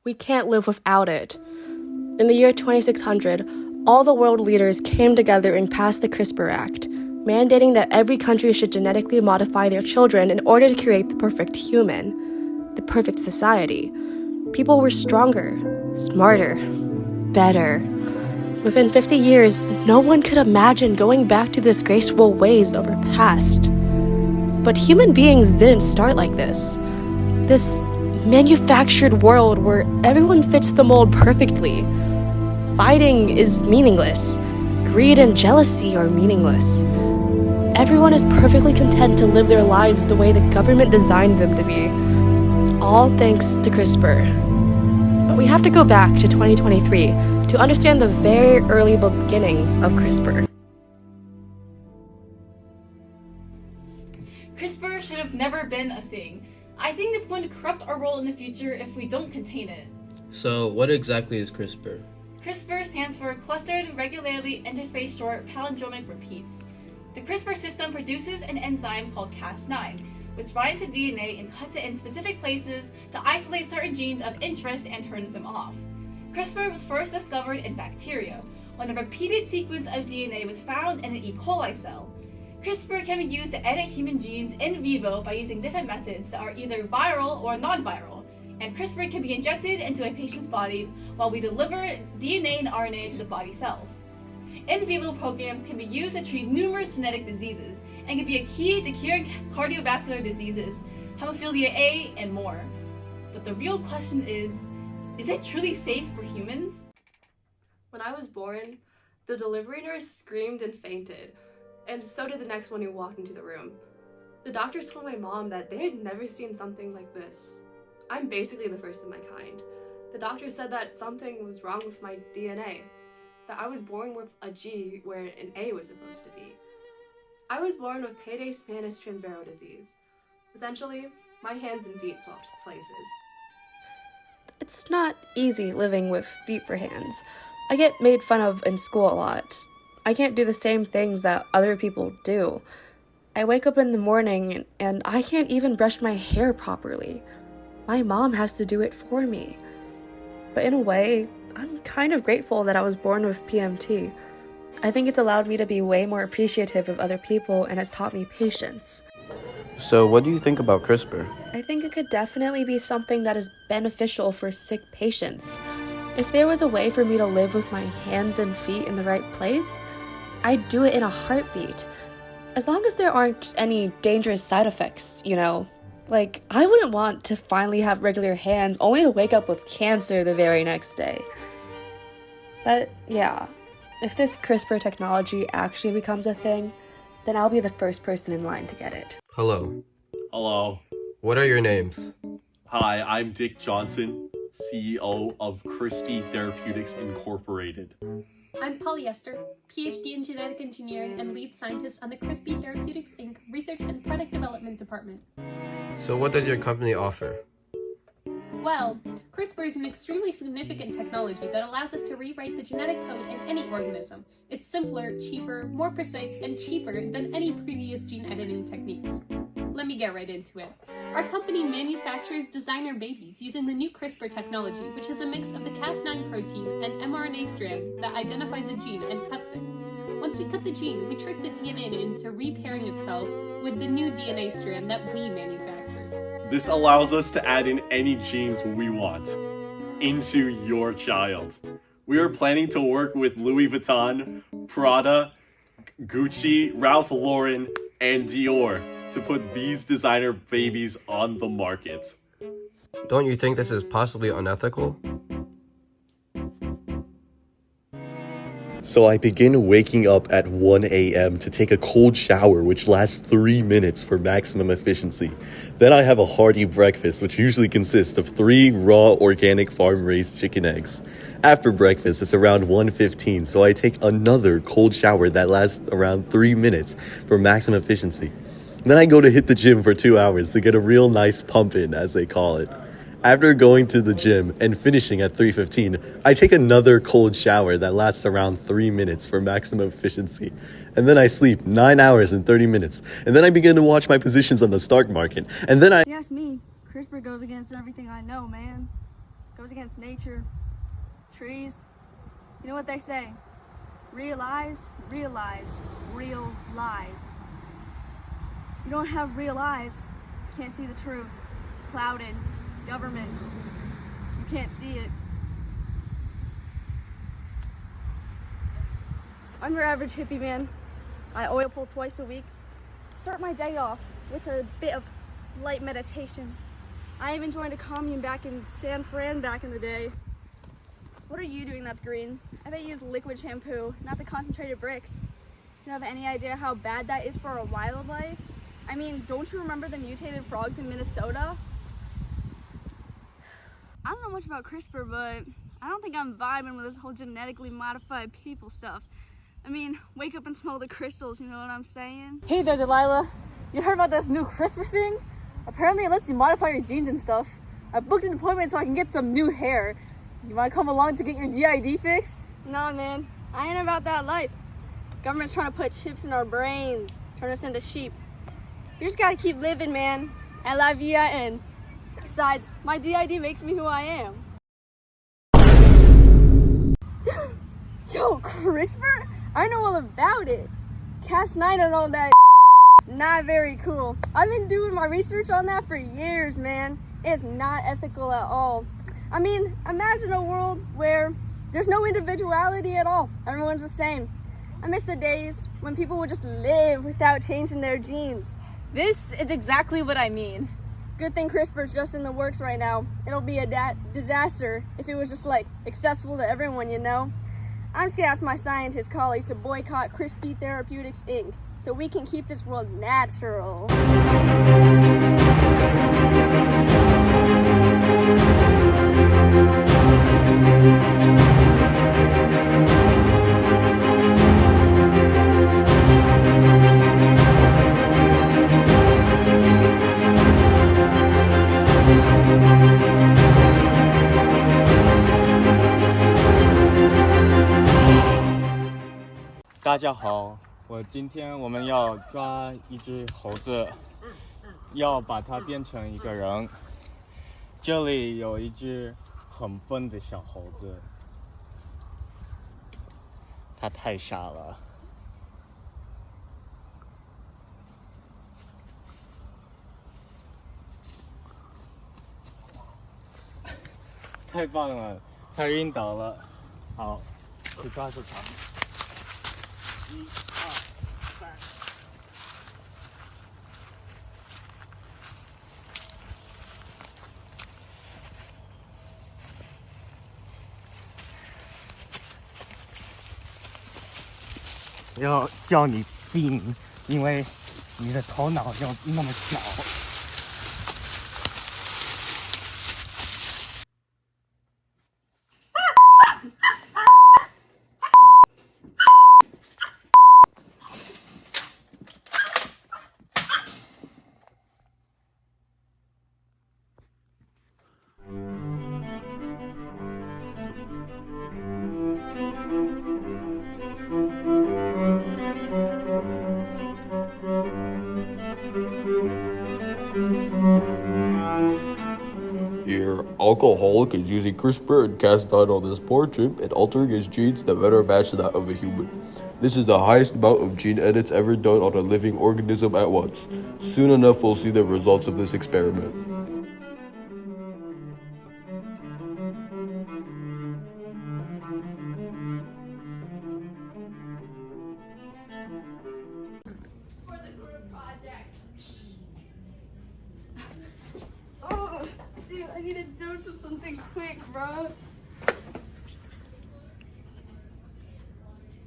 We can't live without it. In the year 2600, all the world leaders came together and passed the CRISPR Act, mandating that every country should genetically modify their children in order to create the perfect human, the perfect society. People were stronger, smarter, better. Within 50 years, no one could imagine going back to disgraceful ways of our past. But human beings didn't start like this. This manufactured world where everyone fits the mold perfectly. Fighting is meaningless. Greed and jealousy are meaningless. Everyone is perfectly content to live their lives the way the government designed them to be. All thanks to CRISPR. But we have to go back to 2023 to understand the very early beginnings of CRISPR. CRISPR should have never been a thing. I think it's going to corrupt our world in the future if we don't contain it. So, what exactly is CRISPR? CRISPR stands for Clustered Regularly Interspaced Short Palindromic Repeats. The CRISPR system produces an enzyme called Cas9, which binds to DNA and cuts it in specific places to isolate certain genes of interest and turns them off. CRISPR was first discovered in bacteria, when a repeated sequence of DNA was found in an E. coli cell. CRISPR can be used to edit human genes in vivo by using different methods that are either viral or non-viral, and CRISPR can be injected into a patient's body while we deliver DNA and RNA to the body cells. In vivo programs can be used to treat numerous genetic diseases and can be a key to curing cardiovascular diseases, hemophilia A, and more. But the real question is it truly safe for humans? When I was born, the delivery nurse screamed and fainted, and so did the next one who walked into the room. The doctors told my mom that they had never seen something like this. I'm basically the first of my kind. The doctor said that something was wrong with my DNA, that I was born with a G where an A was supposed to be. I was born with Pede Spanish transbarrow disease. Essentially, my hands and feet swapped places. It's not easy living with feet for hands. I get made fun of in school a lot. I can't do the same things that other people do. I wake up in the morning and I can't even brush my hair properly. My mom has to do it for me. But in a way, I'm kind of grateful that I was born with PMT. I think it's allowed me to be way more appreciative of other people and has taught me patience. So what do you think about CRISPR? I think it could definitely be something that is beneficial for sick patients. If there was a way for me to live with my hands and feet in the right place, I'd do it in a heartbeat. As long as there aren't any dangerous side effects, you know. Like, I wouldn't want to finally have regular hands only to wake up with cancer the very next day. But yeah, if this CRISPR technology actually becomes a thing, then I'll be the first person in line to get it. Hello. Hello. What are your names? Hi, I'm Dick Johnson, CEO of Crispy Therapeutics Incorporated. I'm Polyester, PhD in Genetic Engineering and lead scientist on the Crispy Therapeutics Inc. Research and Product Development Department. So what does your company offer? Well, CRISPR is an extremely significant technology that allows us to rewrite the genetic code in any organism. It's simpler, cheaper, more precise, and cheaper than any previous gene editing techniques. Let me get right into it. Our company manufactures designer babies using the new CRISPR technology, which is a mix of the Cas9 protein and mRNA strand that identifies a gene and cuts it. Once we cut the gene, we trick the DNA into repairing itself with the new DNA strand that we manufactured. This allows us to add in any genes we want into your child. We are planning to work with Louis Vuitton, Prada, Gucci, Ralph Lauren, and Dior to put these designer babies on the market. Don't you think this is possibly unethical? So I begin waking up at 1 a.m. to take a cold shower, which lasts 3 minutes for maximum efficiency. Then I have a hearty breakfast, which usually consists of 3 raw organic farm-raised chicken eggs. After breakfast, it's around 1:15, so I take another cold shower that lasts around 3 minutes for maximum efficiency. Then I go to hit the gym for 2 hours to get a real nice pump in, as they call it. After going to the gym and finishing at 3:15, I take another cold shower that lasts around 3 minutes for maximum efficiency. And then I sleep 9 hours and 30 minutes. And then I begin to watch my positions on the stock market. And then If you ask me, CRISPR goes against everything I know, man. goes against nature, trees. You know what they say? Realize, realize, real lies. You don't have real eyes, can't see the truth. Clouded, government, you can't see it. I'm your average hippie man. I oil pull twice a week. Start my day off with a bit of light meditation. I even joined a commune back in San Fran back in the day. What are you doing that's green? I bet you use liquid shampoo, not the concentrated bricks. You have any idea how bad that is for our wildlife? I mean, don't you remember the mutated frogs in Minnesota? I don't know much about CRISPR, but I don't think I'm vibing with this whole genetically modified people stuff. I mean, wake up and smell the crystals, you know what I'm saying? Hey there, Delilah. You heard about this new CRISPR thing? Apparently it lets you modify your genes and stuff. I booked an appointment so I can get some new hair. You wanna come along to get your DID fixed? Nah, man, I ain't about that life. Government's trying to put chips in our brains, turn us into sheep. You just gotta keep living, man. I love ya, and besides, my DID makes me who I am. Yo, CRISPR? I know all about it. Cas9 and all that. Not very cool. I've been doing my research on that for years, man. It's not ethical at all. I mean, imagine a world where there's no individuality at all. Everyone's the same. I miss the days when people would just live without changing their genes. This is exactly what I mean. Good thing CRISPR's just in the works right now. It'll be a disaster if it was just like accessible to everyone, you know? I'm just gonna ask my scientist colleagues to boycott CRISPR Therapeutics Inc. so we can keep this world natural.大家好，今天我们要抓一只猴子，要把它变成一个人。这里有一只很笨的小猴子，它太傻了。太棒了，它晕倒了。好，去抓住它。1、2、3。要叫你病，因为你的头脑就那么小。Your alcoholic is using CRISPR and Cas9 on this poor chimp and altering his genes to better match that of a human. This is the highest amount of gene edits ever done on a living organism at once. Soon enough, we'll see the results of this experiment. For the group project. Oh, dude, I need a dose of something quick, bro.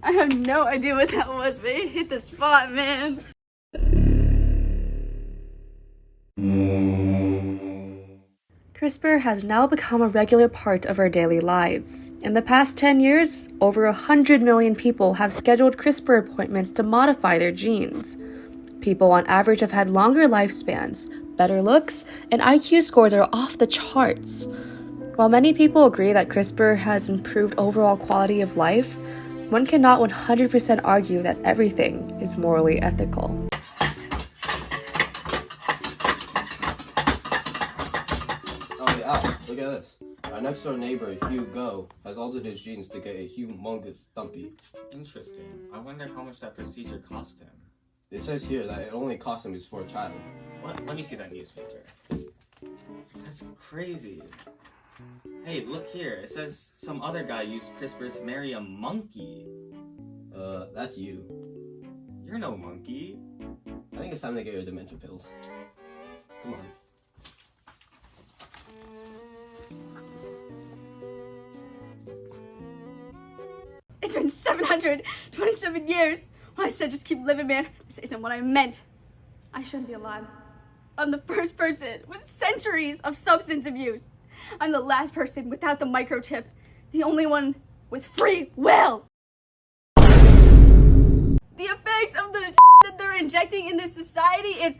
I have no idea what that was, but it hit the spot, man. CRISPR has now become a regular part of our daily lives. In the past 10 years, over 100 million people have scheduled CRISPR appointments to modify their genes. People on average have had longer lifespans, better looks, and IQ scores are off the charts. While many people agree that CRISPR has improved overall quality of life, one cannot 100% argue that everything is morally ethical. Oh, yeah, look at this. Our next door neighbor, Hugo, has altered his genes to get a humongous dumpy. Interesting. I wonder how much that procedure cost him. It says here that it only cost him his for a child. What? Let me see that newspaper. That's crazy. Hey, look here. It says some other guy used CRISPR to marry a monkey. That's you. You're no monkey. I think it's time to get your dementia pills. Come on. It's been 727 years. When I said just keep living, man, this isn't what I meant. I shouldn't be alive. I'm the first person with centuries of substance abuse. I'm the last person without the microchip. The only one with free will. The effects of the that they're injecting in this society is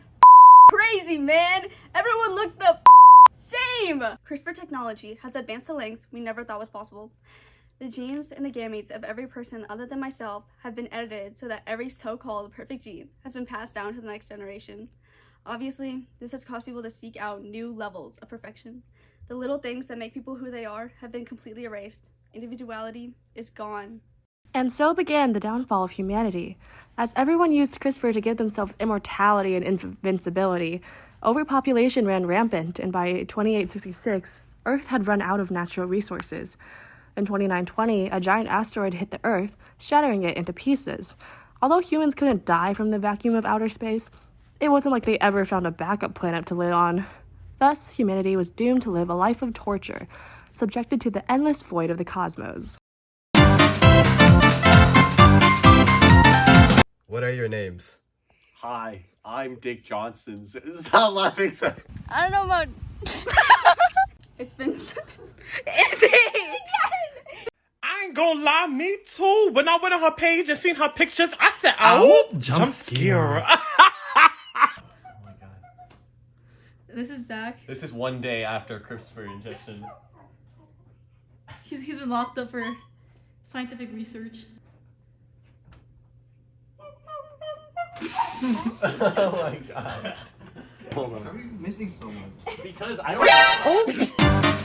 crazy, man. Everyone looks the same. CRISPR technology has advanced to lengths we never thought was possible. The genes and the gametes of every person other than myself have been edited so that every so-called perfect gene has been passed down to the next generation. Obviously, this has caused people to seek out new levels of perfection. The little things that make people who they are have been completely erased. Individuality is gone. And so began the downfall of humanity. As everyone used CRISPR to give themselves immortality and invincibility, overpopulation ran rampant, and by 2866, Earth had run out of natural resources. In 2920, a giant asteroid hit the Earth, shattering it into pieces. Although humans couldn't die from the vacuum of outer space, it wasn't like they ever found a backup planet to live on. Thus, humanity was doomed to live a life of torture, subjected to the endless void of the cosmos. What are your names? Hi, I'm Dick Johnson. Stop laughing. I don't know about... It's been... I ain't gonna lie, me too. When I went on her page and seen her pictures, I said, "Oh, jump scare." This is Zach. This is one day after CRISPR injection. He's been locked up for scientific research. Oh my god. Hold on. Are we missing so much? Because I don't.